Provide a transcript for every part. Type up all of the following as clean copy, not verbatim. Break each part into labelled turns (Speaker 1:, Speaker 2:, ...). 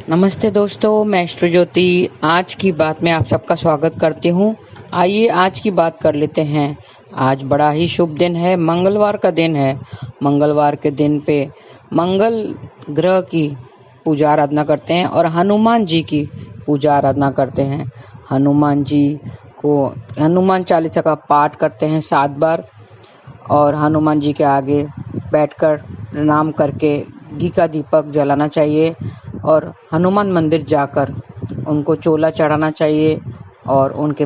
Speaker 1: नमस्ते दोस्तों, मैं एस्ट्रो ज्योति आज की बात में आप सबका स्वागत करती हूँ। आइए आज की बात कर लेते हैं। आज बड़ा ही शुभ दिन है, मंगलवार का दिन है। मंगलवार के दिन पे मंगल ग्रह की पूजा आराधना करते हैं और हनुमान जी की पूजा आराधना करते हैं। हनुमान जी को हनुमान चालीसा का पाठ करते हैं 7 बार और हनुमान जी के आगे बैठकर प्रणाम करके घी का दीपक जलाना चाहिए और हनुमान मंदिर जाकर उनको चोला चढ़ाना चाहिए और उनके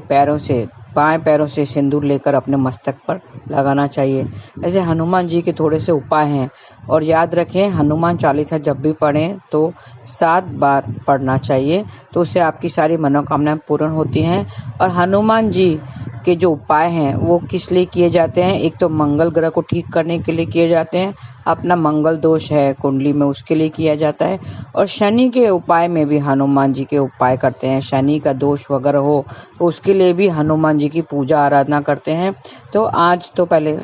Speaker 1: बाएं पैरों से सिंदूर लेकर अपने मस्तक पर लगाना चाहिए। ऐसे हनुमान जी के थोड़े से उपाय हैं और याद रखें, हनुमान चालीसा जब भी पढ़ें तो 7 बार पढ़ना चाहिए, तो उससे आपकी सारी मनोकामनाएं पूर्ण होती हैं। और हनुमान जी के जो उपाय हैं वो किस लिए किए जाते हैं? एक तो मंगल ग्रह को ठीक करने के लिए किए जाते हैं, अपना मंगल दोष है कुंडली में उसके लिए किया जाता है, और शनि के उपाय में भी हनुमान जी के उपाय करते हैं। शनि का दोष वगैरह हो तो उसके लिए भी हनुमान जी की पूजा आराधना करते हैं। तो आज तो पहले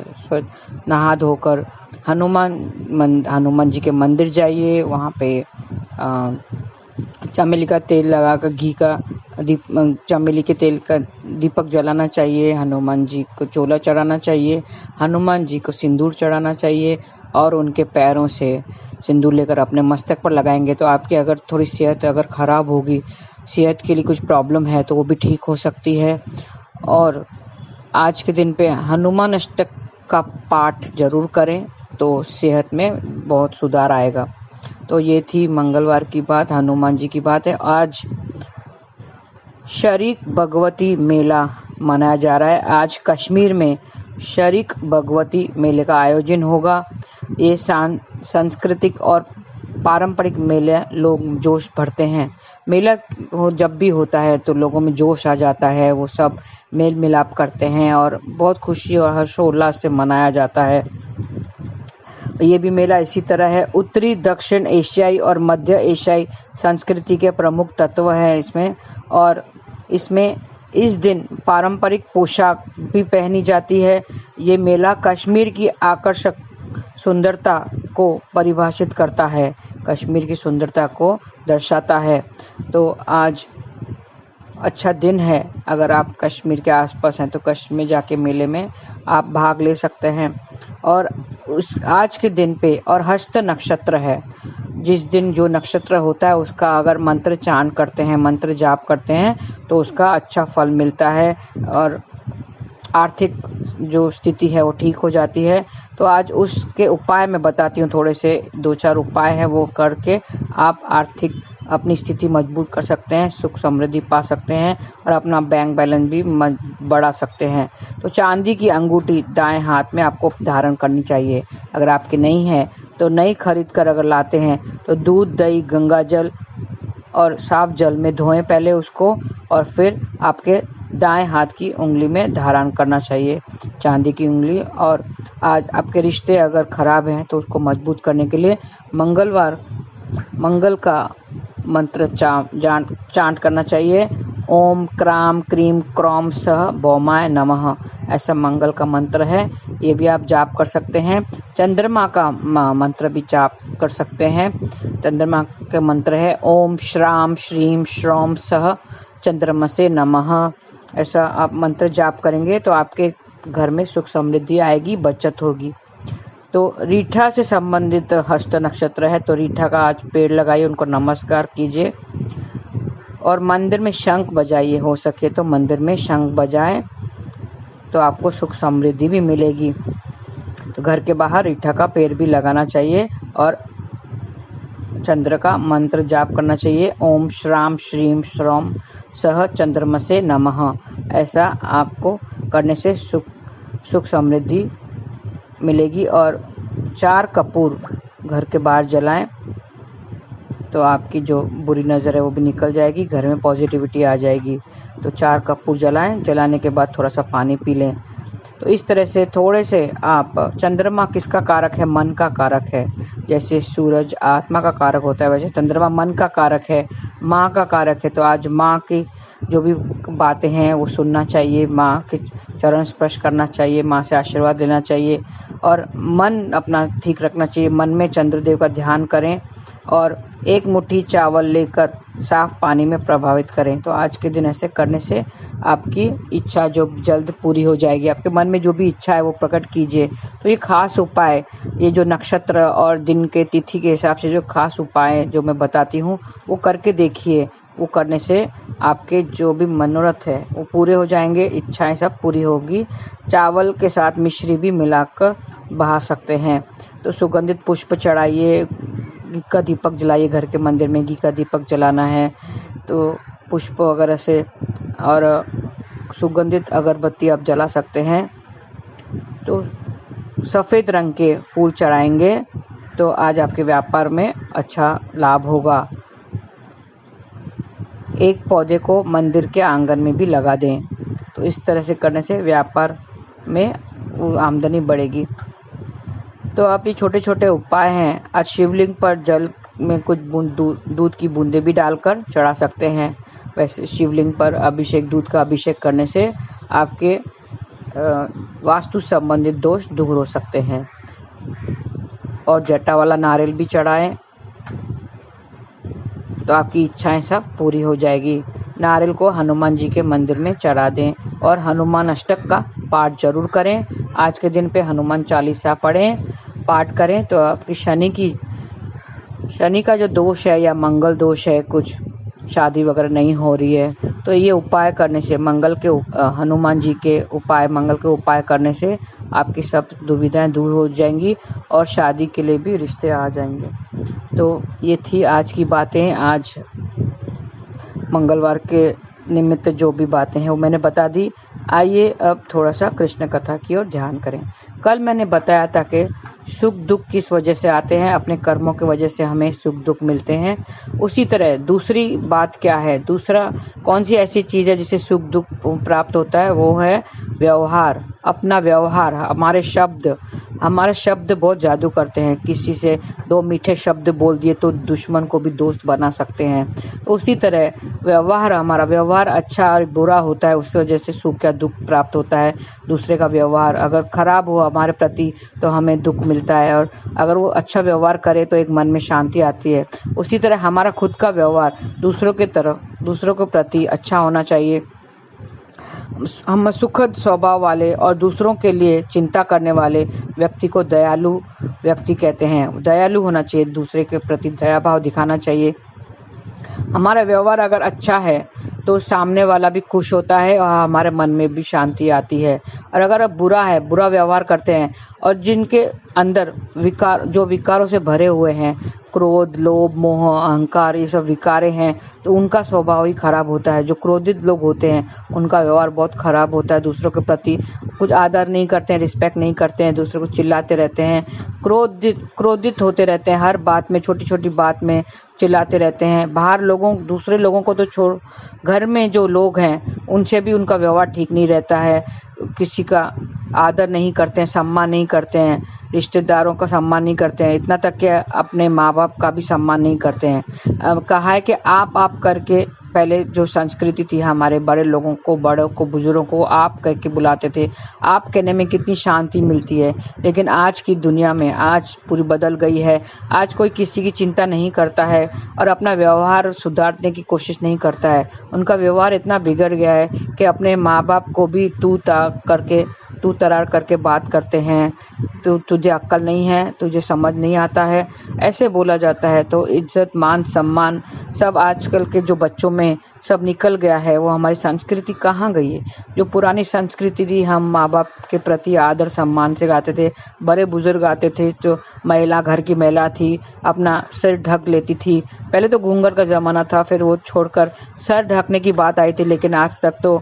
Speaker 1: नहा धोकर हनुमान जी के मंदिर जाइए, वहाँ पे चमेली का तेल लगाकर चमेली के तेल का दीपक जलाना चाहिए। हनुमान जी को चोला चढ़ाना चाहिए, हनुमान जी को सिंदूर चढ़ाना चाहिए और उनके पैरों से सिंदूर लेकर अपने मस्तक पर लगाएंगे तो आपकी अगर थोड़ी सेहत अगर खराब होगी, सेहत के लिए कुछ प्रॉब्लम है तो वो भी ठीक हो सकती है। और आज के दिन पे हनुमान अष्टक का पाठ जरूर करें तो सेहत में बहुत सुधार आएगा। तो ये थी मंगलवार की बात, हनुमान जी की बात है। आज शरीक भगवती मेला मनाया जा रहा है। आज कश्मीर में शरीक भगवती मेले का आयोजन होगा। ये सांस्कृतिक और पारंपरिक मेले लोग जोश भरते हैं। मेला जब भी होता है तो लोगों में जोश आ जाता है, वो सब मेल मिलाप करते हैं और बहुत खुशी और हर्षोल्लास से मनाया जाता है। ये भी मेला इसी तरह है। उत्तरी दक्षिण एशियाई और मध्य एशियाई संस्कृति के प्रमुख तत्व है इसमें, और इसमें इस दिन पारंपरिक पोशाक भी पहनी जाती है। ये मेला कश्मीर की आकर्षक सुंदरता को परिभाषित करता है, कश्मीर की सुंदरता को दर्शाता है। तो आज अच्छा दिन है, अगर आप कश्मीर के आसपास हैं तो कश्मीर जाके मेले में आप भाग ले सकते हैं। और आज के दिन पे और हस्त नक्षत्र है, जिस दिन जो नक्षत्र होता है उसका अगर मंत्र चान करते हैं, मंत्र जाप करते हैं तो उसका अच्छा फल मिलता है और आर्थिक जो स्थिति है वो ठीक हो जाती है। तो आज उसके उपाय मैं बताती हूँ, थोड़े से 2-4 उपाय है, वो करके आप आर्थिक अपनी स्थिति मजबूत कर सकते हैं, सुख समृद्धि पा सकते हैं और अपना बैंक बैलेंस भी बढ़ा सकते हैं। तो चांदी की अंगूठी दाएं हाथ में आपको धारण करनी चाहिए। अगर आपकी नहीं है तो नई खरीद कर अगर लाते हैं तो दूध, दही, गंगा जल और साफ जल में धोएं पहले उसको, और फिर आपके दाएं हाथ की उंगली में धारण करना चाहिए चांदी की उंगली। और आज आपके रिश्ते अगर खराब हैं तो उसको मजबूत करने के लिए मंगल का मंत्र चांट करना चाहिए। ओम क्राम क्रीम क्रॉम सह भौमाय नमः, ऐसा मंगल का मंत्र है, ये भी आप जाप कर सकते हैं। चंद्रमा का मंत्र भी जाप कर सकते हैं। चंद्रमा का मंत्र है ओम श्राम श्रीम श्रोम सह चंद्रमसे नमः। ऐसा आप मंत्र जाप करेंगे तो आपके घर में सुख समृद्धि आएगी, बचत होगी। तो रीठा से संबंधित हस्त नक्षत्र है, तो रीठा का आज पेड़ लगाइए, उनको नमस्कार कीजिए और मंदिर में शंख बजाइए। हो सके तो मंदिर में शंख बजाएं तो आपको सुख समृद्धि भी मिलेगी। तो घर के बाहर रीठा का पेड़ भी लगाना चाहिए और चंद्र का मंत्र जाप करना चाहिए। ओम श्राम श्रीम श्रोम सह चंद्रमसे नमः। ऐसा आपको करने से सुख समृद्धि मिलेगी। और 4 कपूर घर के बाहर जलाएं तो आपकी जो बुरी नज़र है वो भी निकल जाएगी, घर में पॉजिटिविटी आ जाएगी। तो 4 कपूर जलाएं, जलाने के बाद थोड़ा सा पानी पी लें। तो इस तरह से थोड़े से आप, चंद्रमा किसका कारक है? मन का कारक है। जैसे सूरज आत्मा का कारक होता है, वैसे चंद्रमा मन का कारक है, माँ का कारक है। तो आज माँ की जो भी बातें हैं वो सुनना चाहिए, माँ के चरण स्पर्श करना चाहिए, माँ से आशीर्वाद लेना चाहिए और मन अपना ठीक रखना चाहिए। मन में चंद्रदेव का ध्यान करें और एक मुट्ठी चावल लेकर साफ पानी में प्रभावित करें। तो आज के दिन ऐसे करने से आपकी इच्छा जो जल्द पूरी हो जाएगी। आपके मन में जो भी इच्छा है वो प्रकट कीजिए। तो ये खास उपाय, ये जो नक्षत्र और दिन के तिथि के हिसाब से जो खास उपाय जो मैं बताती हूँ वो करके देखिए। वो करने से आपके जो भी मनोरथ है वो पूरे हो जाएंगे, इच्छाएं सब पूरी होगी। चावल के साथ मिश्री भी मिलाकर बहा सकते हैं। तो सुगंधित पुष्प चढ़ाइए, घी का दीपक जलाइए। घर के मंदिर में घी का दीपक जलाना है तो पुष्प वगैरह से, और सुगंधित अगरबत्ती आप जला सकते हैं। तो सफ़ेद रंग के फूल चढ़ाएंगे तो आज आपके व्यापार में अच्छा लाभ होगा। एक पौधे को मंदिर के आंगन में भी लगा दें। तो इस तरह से करने से व्यापार में आमदनी बढ़ेगी। तो आप ये छोटे छोटे उपाय हैं। आज शिवलिंग पर जल में कुछ बूंद दूध की बूंदें भी डालकर चढ़ा सकते हैं। वैसे शिवलिंग पर अभिषेक, दूध का अभिषेक करने से आपके वास्तु संबंधित दोष दूर हो सकते हैं। और जटा वाला नारियल भी चढ़ाएं तो आपकी इच्छाएं सब पूरी हो जाएगी। नारियल को हनुमान जी के मंदिर में चढ़ा दें और हनुमान अष्टक का पाठ जरूर करें। आज के दिन पे हनुमान चालीसा पढ़ें, पाठ करें तो आपकी शनि का जो दोष है या मंगल दोष है, कुछ शादी वगैरह नहीं हो रही है, तो ये उपाय करने से हनुमान जी के उपाय, मंगल के उपाय करने से आपकी सब दुविधाएं दूर हो जाएंगी और शादी के लिए भी रिश्ते आ जाएंगे। तो ये थी आज की बातें। आज मंगलवार के निमित्त जो भी बातें हैं वो मैंने बता दी। आइए अब थोड़ा सा कृष्ण कथा की ओर ध्यान करें। कल मैंने बताया था कि सुख दुख किस वजह से आते हैं, अपने कर्मों की वजह से हमें सुख दुख मिलते हैं। उसी तरह दूसरी बात क्या है, दूसरा कौन सी ऐसी चीज़ है जिससे सुख दुख प्राप्त होता है, वो है व्यवहार। अपना व्यवहार, हमारे शब्द बहुत जादू करते हैं। किसी से दो मीठे शब्द बोल दिए तो दुश्मन को भी दोस्त बना सकते हैं। तो उसी तरह हमारा व्यवहार अच्छा और बुरा होता है, उस वजह से सुख या दुख प्राप्त होता है। दूसरे का व्यवहार अगर खराब हो हमारे प्रति तो हमें दुख मिलता है, और अगर वो अच्छा व्यवहार करे तो एक मन में शांति आती है। उसी तरह हमारा खुद का व्यवहार दूसरों के प्रति अच्छा होना चाहिए। हम सुखद स्वभाव वाले और दूसरों के लिए चिंता करने वाले व्यक्ति को दयालु व्यक्ति कहते हैं। दयालु होना चाहिए, दूसरे के प्रति दया भाव दिखाना चाहिए। हमारा व्यवहार अगर अच्छा है तो सामने वाला भी खुश होता है और हमारे मन में भी शांति आती है। और अगर बुरा व्यवहार करते हैं और जिनके अंदर विकारों से भरे हुए हैं, क्रोध, लोभ, मोह, अहंकार, ये सब विकारें हैं, तो उनका स्वभाव ही खराब होता है। जो क्रोधित लोग होते हैं उनका व्यवहार बहुत खराब होता है। दूसरों के प्रति कुछ आदर नहीं करते हैं, रिस्पेक्ट नहीं करते हैं, दूसरों को चिल्लाते रहते हैं, क्रोधित होते रहते हैं, हर बात में, छोटी छोटी बात में चिल्लाते रहते हैं। दूसरे लोगों को तो छोड़, घर में जो लोग हैं उनसे भी उनका व्यवहार ठीक नहीं रहता है। किसी का आदर नहीं करते हैं, सम्मान नहीं करते हैं, रिश्तेदारों का सम्मान नहीं करते हैं, इतना तक कि अपने माँ बाप का भी सम्मान नहीं करते हैं। कहा है कि आप करके, पहले जो संस्कृति थी हमारे बड़ों को बुजुर्गों को आप करके बुलाते थे। आप कहने में कितनी शांति मिलती है। लेकिन आज की दुनिया में आज पूरी बदल गई है। आज कोई किसी की चिंता नहीं करता है और अपना व्यवहार सुधारने की कोशिश नहीं करता है। उनका व्यवहार इतना बिगड़ गया है कि अपने माँ बाप को भी तू तरार करके बात करते हैं। तुझे अक्ल नहीं है, तुझे समझ नहीं आता है, ऐसे बोला जाता है। तो इज्जत, मान, सम्मान सब आजकल के जो बच्चों में सब निकल गया है। वो हमारी संस्कृति कहाँ गई है? जो पुरानी संस्कृति थी, हम माँ बाप के प्रति आदर सम्मान से गाते थे, बड़े बुजुर्ग आते थे, जो घर की महिला थी अपना सिर ढक लेती थी। पहले तो घूंघट का ज़माना था, फिर वो छोड़कर सर ढकने की बात आई थी। लेकिन आज तक तो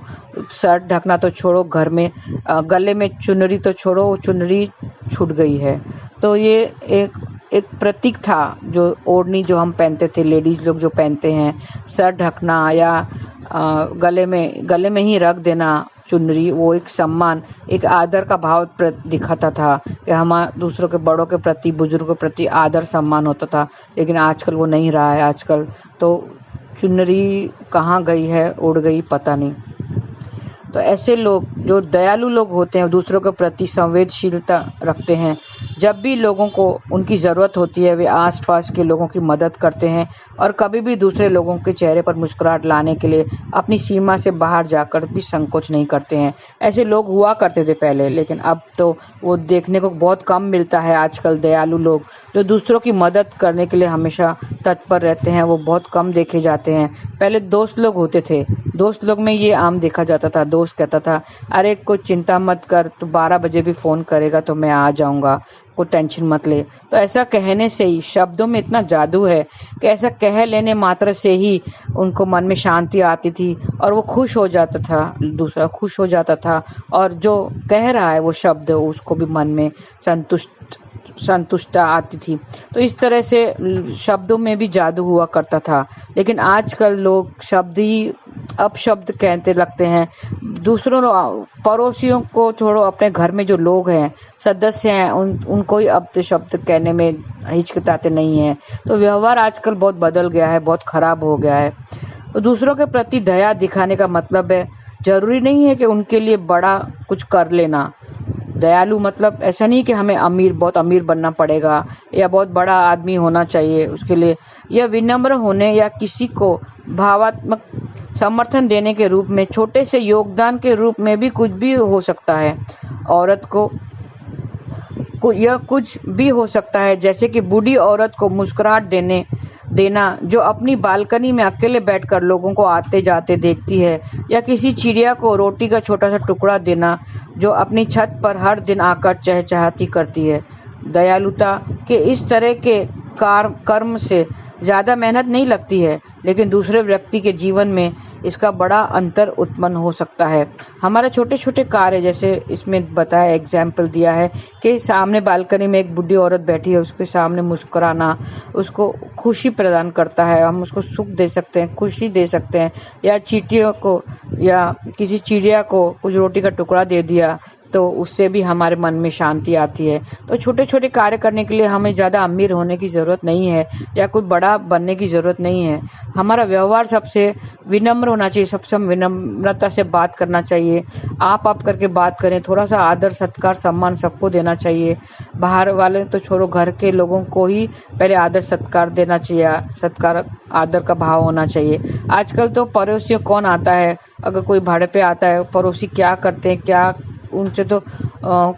Speaker 1: सर ढकना तो छोड़ो, घर में गले में चुनरी तो छोड़ो, वो चुनरी छूट गई है। तो ये एक प्रतीक था, जो ओढ़नी जो हम पहनते थे, लेडीज लोग जो पहनते हैं, सर ढकना या गले में ही रख देना चुनरी, वो एक सम्मान, एक आदर का भाव दिखाता था कि हम दूसरों के बड़ों के प्रति, बुजुर्गों के प्रति आदर सम्मान होता था। लेकिन आजकल वो नहीं रहा है। आजकल तो चुनरी कहाँ गई है, उड़ गई पता नहीं। तो ऐसे लोग जो दयालु लोग होते हैं, दूसरों के प्रति संवेदनशीलता रखते हैं, जब भी लोगों को उनकी ज़रूरत होती है वे आसपास के लोगों की मदद करते हैं और कभी भी दूसरे लोगों के चेहरे पर मुस्कुराहट लाने के लिए अपनी सीमा से बाहर जाकर भी संकोच नहीं करते हैं। ऐसे लोग हुआ करते थे पहले, लेकिन अब तो वो देखने को बहुत कम मिलता है। आजकल दयालु लोग जो दूसरों की मदद करने के लिए हमेशा तत्पर रहते हैं वो बहुत कम देखे जाते हैं। पहले दोस्त लोग होते थे, दोस्त लोग में ये आम देखा जाता था। दोस्त कहता था, अरे कोई चिंता मत कर, तू 12 बजे भी फ़ोन करेगा तो मैं आ जाऊंगा, कोई टेंशन मत ले। तो ऐसा कहने से ही, शब्दों में इतना जादू है कि ऐसा कह लेने मात्र से ही उनको मन में शांति आती थी और वो खुश हो जाता था, दूसरा खुश हो जाता था और जो कह रहा है वो शब्द उसको भी मन में संतुष्टता आती थी। तो इस तरह से शब्दों में भी जादू हुआ करता था। लेकिन आजकल लोग शब्द ही अपशब्द कहते लगते हैं। दूसरों पड़ोसियों को छोड़ो, अपने घर में जो लोग हैं, सदस्य हैं, उनको ही अपशब्द कहने में हिचकिचाते नहीं हैं। तो व्यवहार आजकल बहुत बदल गया है, बहुत खराब हो गया है। तो दूसरों के प्रति दया दिखाने का मतलब है, जरूरी नहीं है कि उनके लिए बड़ा कुछ कर लेना। दयालु मतलब ऐसा नहीं कि हमें बहुत अमीर बनना पड़ेगा या बहुत बड़ा आदमी होना चाहिए उसके लिए। यह विनम्र होने या किसी को भावात्मक समर्थन देने के रूप में, छोटे से योगदान के रूप में भी कुछ भी हो सकता है। औरत को यह कुछ भी हो सकता है, जैसे कि बूढ़ी औरत को मुस्कुराहट देना जो अपनी बालकनी में अकेले बैठकर लोगों को आते जाते देखती है, या किसी चिड़िया को रोटी का छोटा सा टुकड़ा देना जो अपनी छत पर हर दिन आकर चहचहाती करती है। दयालुता के इस तरह के कर्म से ज़्यादा मेहनत नहीं लगती है, लेकिन दूसरे व्यक्ति के जीवन में इसका बड़ा अंतर उत्पन्न हो सकता है। हमारे छोटे छोटे कार्य, जैसे इसमें बताया, एग्जाम्पल दिया है कि सामने बालकनी में एक बूढ़ी औरत बैठी है, उसके सामने मुस्कुराना उसको खुशी प्रदान करता है। हम उसको सुख दे सकते हैं, खुशी दे सकते हैं। या चींटियों को या किसी चिड़िया को कुछ रोटी का टुकड़ा दे दिया तो उससे भी हमारे मन में शांति आती है। तो छोटे छोटे कार्य करने के लिए हमें ज़्यादा अमीर होने की ज़रूरत नहीं है या कोई बड़ा बनने की ज़रूरत नहीं है। हमारा व्यवहार सबसे विनम्र होना चाहिए, सबसे विनम्रता से बात करना चाहिए। आप करके बात करें, थोड़ा सा आदर सत्कार सम्मान सबको देना चाहिए। बाहर वाले तो छोड़ो, घर के लोगों को ही पहले आदर सत्कार देना चाहिए, सत्कार आदर का भाव होना चाहिए। आजकल तो पड़ोसियों कौन आता है, अगर कोई भाड़े पे आता है, पड़ोसी क्या करते हैं, क्या उनसे तो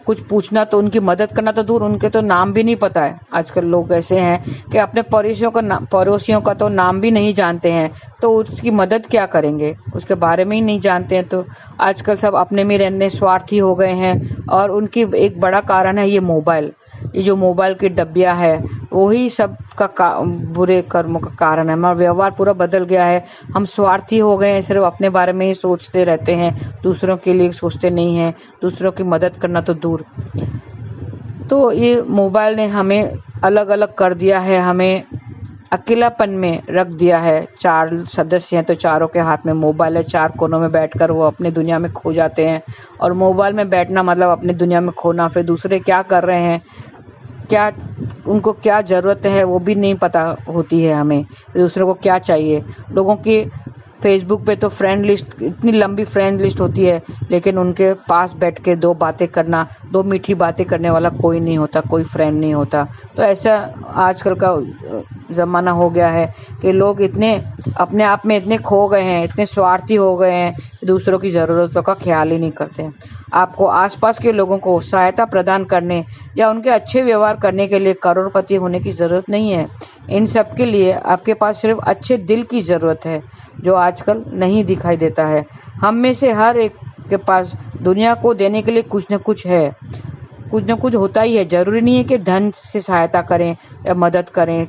Speaker 1: कुछ पूछना, तो उनकी मदद करना तो दूर, उनके तो नाम भी नहीं पता है। आजकल लोग ऐसे हैं कि अपने पड़ोसियों का तो नाम भी नहीं जानते हैं, तो उसकी मदद क्या करेंगे, उसके बारे में ही नहीं जानते हैं। तो आजकल सब अपने में रहने स्वार्थी हो गए हैं और उनकी एक बड़ा कारण है ये मोबाइल। ये जो मोबाइल की डब्बिया है वही सब का बुरे कर्मों का कारण है। हमारा व्यवहार पूरा बदल गया है, हम स्वार्थी हो गए हैं, सिर्फ अपने बारे में ही सोचते रहते हैं, दूसरों के लिए सोचते नहीं हैं, दूसरों की मदद करना तो दूर। तो ये मोबाइल ने हमें अलग अलग कर दिया है, हमें अकेलापन में रख दिया है। 4 सदस्य हैं तो चारों के हाथ में मोबाइल है, 4 कोनों में बैठकर वो अपने दुनिया में खो जाते हैं। और मोबाइल में बैठना मतलब अपने दुनिया में खोना, फिर दूसरे क्या कर रहे हैं, क्या उनको क्या ज़रूरत है वो भी नहीं पता होती है हमें, दूसरों को क्या चाहिए। लोगों की फेसबुक पे तो फ्रेंड लिस्ट, इतनी लंबी फ्रेंड लिस्ट होती है, लेकिन उनके पास बैठ के 2 बातें करना, 2 मीठी बातें करने वाला कोई नहीं होता, कोई फ्रेंड नहीं होता। तो ऐसा आजकल का ज़माना हो गया है कि लोग इतने अपने आप में इतने खो गए हैं, इतने स्वार्थी हो गए हैं, दूसरों की ज़रूरतों का ख्याल ही नहीं करते हैं। आपको आसपास के लोगों को सहायता प्रदान करने या उनके अच्छे व्यवहार करने के लिए करोड़पति होने की ज़रूरत नहीं है। इन सब के लिए आपके पास सिर्फ अच्छे दिल की ज़रूरत है, जो आजकल नहीं दिखाई देता है। हम में से हर एक के पास दुनिया को देने के लिए कुछ न कुछ है, कुछ न कुछ होता ही है। ज़रूरी नहीं है कि धन से सहायता करें या मदद करें,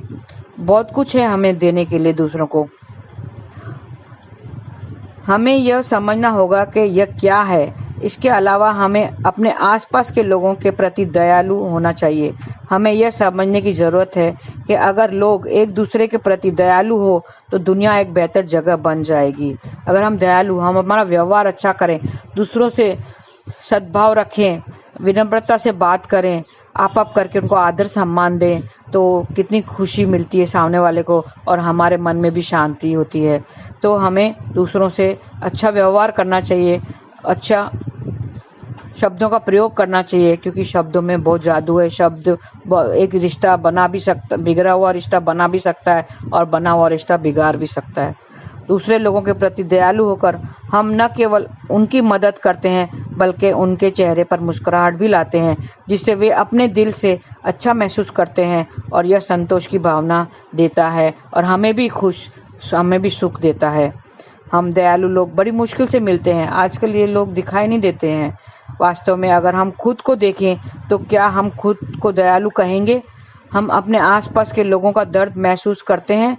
Speaker 1: बहुत कुछ है हमें देने के लिए दूसरों को। हमें यह समझना होगा कि यह क्या है। इसके अलावा हमें अपने आसपास के लोगों के प्रति दयालु होना चाहिए। हमें यह समझने की ज़रूरत है कि अगर लोग एक दूसरे के प्रति दयालु हो तो दुनिया एक बेहतर जगह बन जाएगी। अगर हम दयालु, हम हमारा व्यवहार अच्छा करें, दूसरों से सद्भाव रखें, विनम्रता से बात करें आप करके उनको आदर सम्मान दें तो कितनी खुशी मिलती है सामने वाले को और हमारे मन में भी शांति होती है। तो हमें दूसरों से अच्छा व्यवहार करना चाहिए, अच्छा शब्दों का प्रयोग करना चाहिए, क्योंकि शब्दों में बहुत जादू है। शब्द एक रिश्ता बना भी सकता, बिगड़ा हुआ रिश्ता बना भी सकता है और बना हुआ रिश्ता बिगाड़ भी सकता है। दूसरे लोगों के प्रति दयालु होकर हम न केवल उनकी मदद करते हैं बल्कि उनके चेहरे पर मुस्कुराहट भी लाते हैं, जिससे वे अपने दिल से अच्छा महसूस करते हैं और यह संतोष की भावना देता है और हमें भी सुख देता है। हम दयालु लोग बड़ी मुश्किल से मिलते हैं, आजकल ये लोग दिखाई नहीं देते हैं। वास्तव में अगर हम खुद को देखें तो क्या हम खुद को दयालु कहेंगे? हम अपने आसपास के लोगों का दर्द महसूस करते हैं?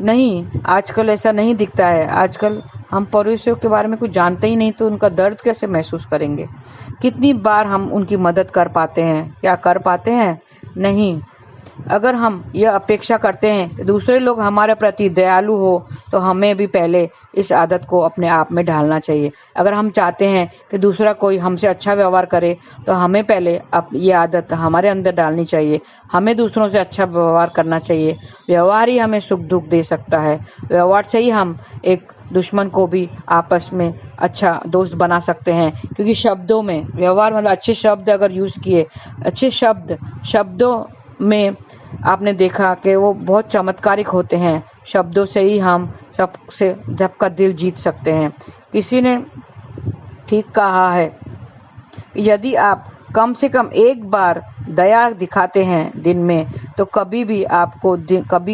Speaker 1: नहीं, आजकल ऐसा नहीं दिखता है। आजकल हम पड़ोसियों के बारे में कुछ जानते ही नहीं तो उनका दर्द कैसे महसूस करेंगे? कितनी बार हम उनकी मदद कर पाते हैं? क्या कर पाते हैं? नहीं। अगर हम यह अपेक्षा करते हैं कि दूसरे लोग हमारे प्रति दयालु हो तो हमें भी पहले इस आदत को अपने आप में ढालना चाहिए। अगर हम चाहते हैं कि दूसरा कोई हमसे अच्छा व्यवहार करे तो हमें पहले ये आदत हमारे अंदर डालनी चाहिए। हमें दूसरों से अच्छा व्यवहार करना चाहिए। व्यवहार ही हमें सुख दुख दे सकता है। व्यवहार से ही हम एक दुश्मन को भी आपस में अच्छा दोस्त बना सकते हैं, क्योंकि शब्दों में व्यवहार मतलब अच्छे शब्द अगर यूज़ किए, अच्छे शब्दों में आपने देखा कि वो बहुत चमत्कारिक होते हैं। शब्दों से ही हम सबका दिल जीत सकते हैं। किसी ने ठीक कहा है, यदि आप कम से कम एक बार दया दिखाते हैं दिन में तो कभी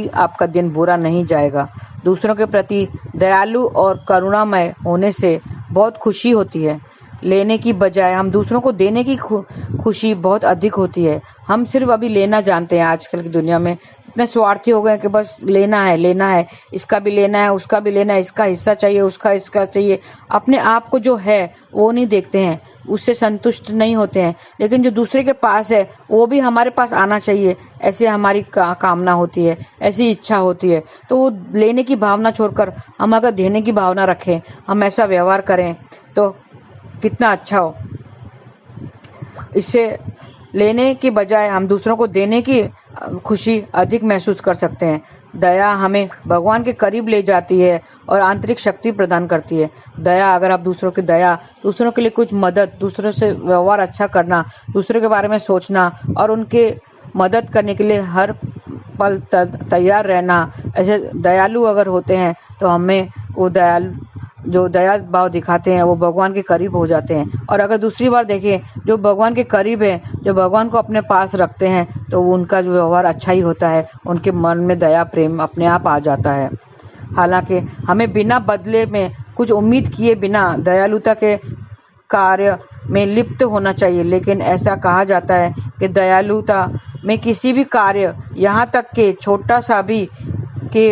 Speaker 1: आपका दिन बुरा नहीं जाएगा। दूसरों के प्रति दयालु और करुणामय होने से बहुत खुशी होती है। लेने की बजाय हम दूसरों को देने की खुशी बहुत अधिक होती है। हम सिर्फ अभी लेना जानते हैं। आजकल की दुनिया में इतने स्वार्थी हो गए कि बस लेना है, इसका भी लेना है, उसका भी लेना है, इसका हिस्सा चाहिए, उसका इसका चाहिए। अपने आप को जो है वो नहीं देखते हैं, उससे संतुष्ट नहीं होते हैं। लेकिन जो दूसरे के पास है वो भी हमारे पास आना चाहिए, ऐसे हमारी कामना होती है, ऐसी इच्छा होती है। तो वो लेने की भावना छोड़कर हम अगर देने की भावना रखें, हम ऐसा व्यवहार करें तो कितना अच्छा हो। इससे लेने की बजाय हम दूसरों को देने की खुशी अधिक महसूस कर सकते हैं। दया हमें भगवान के करीब ले जाती है और आंतरिक शक्ति प्रदान करती है। दया, अगर आप दूसरों के लिए कुछ मदद, दूसरों से व्यवहार अच्छा करना, दूसरों के बारे में सोचना और उनके मदद करने के लिए हर पल तैयार रहना, ऐसे दयालु अगर होते हैं तो हमें वो जो दया भाव दिखाते हैं वो भगवान के करीब हो जाते हैं। और अगर दूसरी बार देखें, जो भगवान के करीब है, जो भगवान को अपने पास रखते हैं, तो उनका जो व्यवहार अच्छा ही होता है, उनके मन में दया प्रेम अपने आप आ जाता है। हालांकि हमें बिना बदले में कुछ उम्मीद किए बिना दयालुता के कार्य में लिप्त होना चाहिए। लेकिन ऐसा कहा जाता है कि दयालुता में किसी भी कार्य, यहाँ तक कि छोटा सा भी के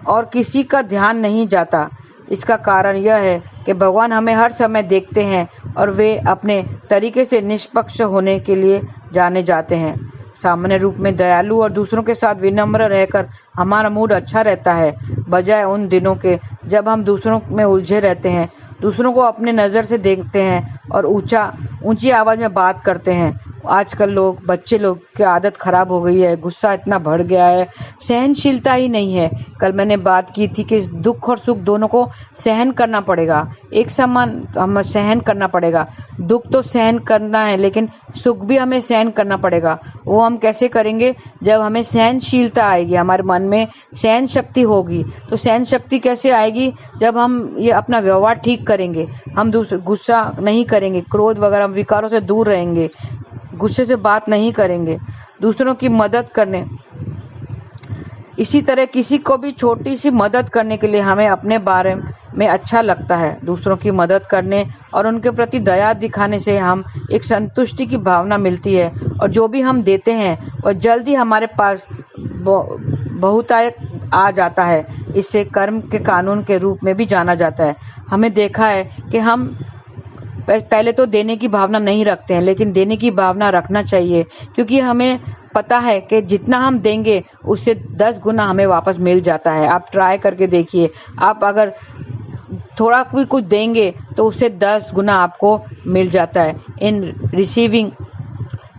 Speaker 1: और किसी का ध्यान नहीं जाता। इसका कारण यह है कि भगवान हमें हर समय देखते हैं और वे अपने तरीके से निष्पक्ष होने के लिए जाने जाते हैं। सामान्य रूप में दयालु और दूसरों के साथ विनम्र रहकर हमारा मूड अच्छा रहता है, बजाय उन दिनों के जब हम दूसरों में उलझे रहते हैं, दूसरों को अपने नज़र से देखते हैं और ऊंची आवाज़ में बात करते हैं। आजकल बच्चे लोग की आदत खराब हो गई है, गुस्सा इतना बढ़ गया है, सहनशीलता ही नहीं है। कल मैंने बात की थी कि दुख और सुख दोनों को सहन करना पड़ेगा, एक समान हमें सहन करना पड़ेगा। दुख तो सहन करना है लेकिन सुख भी हमें सहन करना पड़ेगा। वो हम कैसे करेंगे? जब हमें सहनशीलता आएगी, हमारे मन में सहन शक्ति होगी। तो सहन शक्ति कैसे आएगी? जब हम ये अपना व्यवहार ठीक करेंगे, हम गुस्सा नहीं करेंगे, क्रोध वगैरह विकारों से दूर रहेंगे, गुस्से से बात नहीं करेंगे, दूसरों की मदद करने। इसी तरह किसी को भी छोटी सी मदद करने के लिए हमें अपने बारे में अच्छा लगता है। दूसरों की मदद करने और उनके प्रति दया दिखाने से हम एक संतुष्टि की भावना मिलती है और जो भी हम देते हैं वह जल्दी हमारे पास बहुतायत आ जाता है। इसे कर्म के कानून के रूप में भी जाना जाता है। हमें देखा है कि हम पहले तो देने की भावना नहीं रखते हैं, लेकिन देने की भावना रखना चाहिए, क्योंकि हमें पता है कि जितना हम देंगे उससे 10 गुना हमें वापस मिल जाता है। आप ट्राई करके देखिए, आप अगर थोड़ा भी कुछ देंगे तो उससे 10 गुना आपको मिल जाता है। In receiving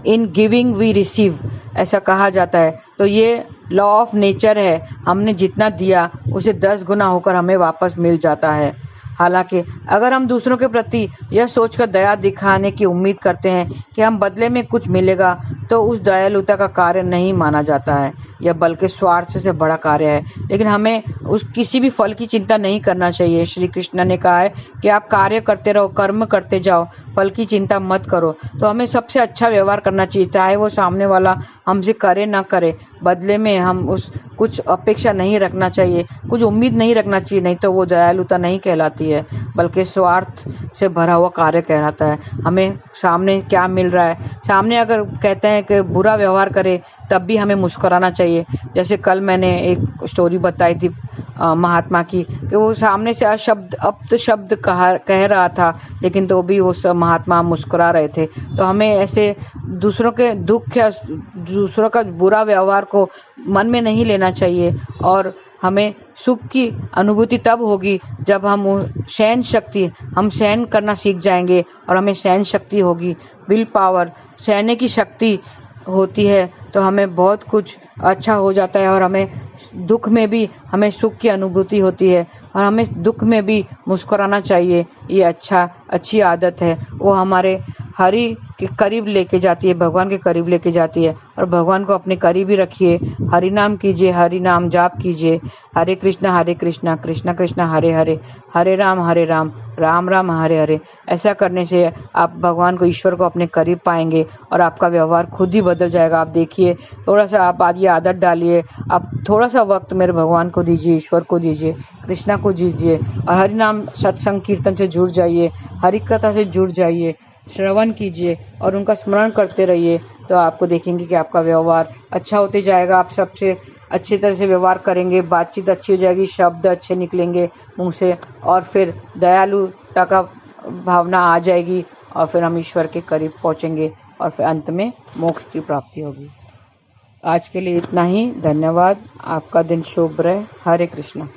Speaker 1: in giving we receive, ऐसा कहा जाता है। तो ये लॉ ऑफ नेचर है, हमने जितना दिया उसे 10 गुना होकर हमें वापस मिल जाता है। हालांकि अगर हम दूसरों के प्रति यह सोचकर दया दिखाने की उम्मीद करते हैं कि हम बदले में कुछ मिलेगा, तो उस दयालुता का कार्य नहीं माना जाता है, यह बल्कि स्वार्थ से बड़ा कार्य है। लेकिन हमें उस किसी भी फल की चिंता नहीं करना चाहिए। श्री कृष्ण ने कहा है कि आप कार्य करते रहो, कर्म करते जाओ, फल की चिंता मत करो। तो हमें सबसे अच्छा व्यवहार करना चाहिए, चाहे वो सामने वाला हमसे करे ना करे। बदले में हम उस कुछ अपेक्षा नहीं रखना चाहिए, कुछ उम्मीद नहीं रखना चाहिए, नहीं तो वो दयालुता नहीं कहलाती है, बल्कि स्वार्थ से भरा हुआ कार्य कहलाता है। हमें सामने क्या मिल रहा है, सामने अगर कहते हैं कि बुरा व्यवहार करे तब भी हमें मुस्कुराना चाहिए। जैसे कल मैंने एक स्टोरी बताई थी महात्मा की, कि वो सामने से अपशब्द कह रहा था, लेकिन तो भी वो सब महात्मा मुस्कुरा रहे थे। तो हमें ऐसे दूसरों के दुख या दूसरों का बुरा व्यवहार को मन में नहीं लेना चाहिए। और हमें सुख की अनुभूति तब होगी जब हम हम सहन करना सीख जाएंगे, और हमें सहन शक्ति होगी। विल पावर, सहने की शक्ति होती है तो हमें बहुत कुछ अच्छा हो जाता है, और हमें दुख में भी हमें सुख की अनुभूति होती है, और हमें दुख में भी मुस्कुराना चाहिए। ये अच्छी आदत है, वो हमारे हरि के करीब लेके जाती है, भगवान के करीब लेके जाती है। और भगवान को अपने करीब ही रखिए, हरि नाम कीजिए, हरि नाम जाप कीजिए। हरे कृष्णा कृष्ण कृष्ण हरे हरे, हरे राम राम राम हरे हरे। ऐसा करने से आप भगवान को, ईश्वर को अपने करीब पाएंगे, और आपका व्यवहार खुद ही बदल जाएगा। आप देखिए, थोड़ा सा आप आज ये आदत डालिए, आप थोड़ा सा वक्त मेरे भगवान को दीजिए, ईश्वर को दीजिए, कृष्णा को दीजिए, और हरि नाम सत्संग कीर्तन से जुड़ जाइए, हरि कथा से जुड़ जाइए, श्रवण कीजिए और उनका स्मरण करते रहिए। तो आपको देखेंगे कि आपका व्यवहार अच्छा होते जाएगा, आप सबसे अच्छी तरह से व्यवहार करेंगे, बातचीत अच्छी हो जाएगी, शब्द अच्छे निकलेंगे मुंह से, और फिर दयालुता का भावना आ जाएगी, और फिर हम ईश्वर के करीब पहुंचेंगे, और फिर अंत में मोक्ष की प्राप्ति होगी। आज के लिए इतना ही, धन्यवाद। आपका दिन शुभ रहे। हरे कृष्णा।